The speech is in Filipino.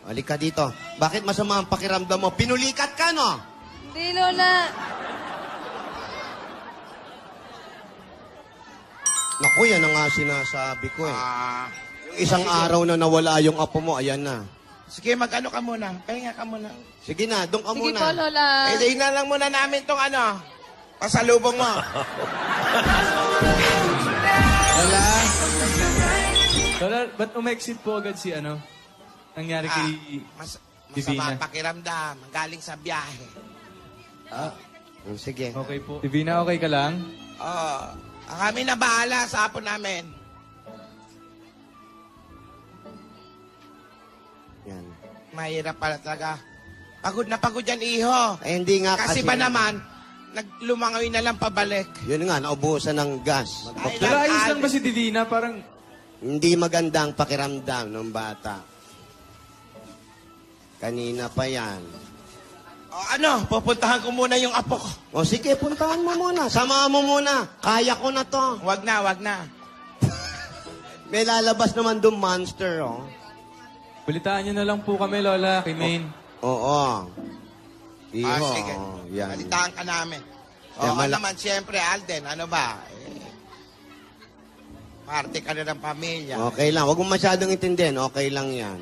Halika dito. Bakit masama ang pakiramdam mo? Pinulikat ka, no? Hindi, Lola. Naku, yan ang nga sinasabi ko eh. Yung isang araw na nawala yung apo mo, ayan na. Sige, mag-ano ka muna. Pahinga ka muna. Sige na, doon ka Sige muna. po, Lola. Eh, na lang muna namin tong pasalubong mo. Lola? Lola, ba't umexit po agad si nangyari kay Masama Divina? ang pakiramdam. Galing sa biyahe. Sige. Okay po. Divina, okay ka lang? Kami na bahala sa apo namin. Yan. Mahirap pala talaga. Pagod na pagod yan, iho. Eh, hindi nga Kasi ba naman, naglumangoy na lang pabalik. Yun nga, naubusan ng gas. Ay, Lola, ayos lang ba si Divina? Parang, Hindi maganda ang pakiramdam ng bata. Kanina pa yan. Pupuntahan ko muna yung apo ko. O sige, puntahan mo muna. Samahan mo muna. Kaya ko na to. Wag na. May lalabas naman doon monster, oh. balitaan niyo na lang po kami, Lola, kay Maine. Oo. Iho. Sige. Yan. Balitaan ka namin. Yan, Oo naman, siyempre, Alden, ano ba? Parte ka na ng pamilya. Okay lang. Huwag mo masyadong intindihin. Okay lang yan.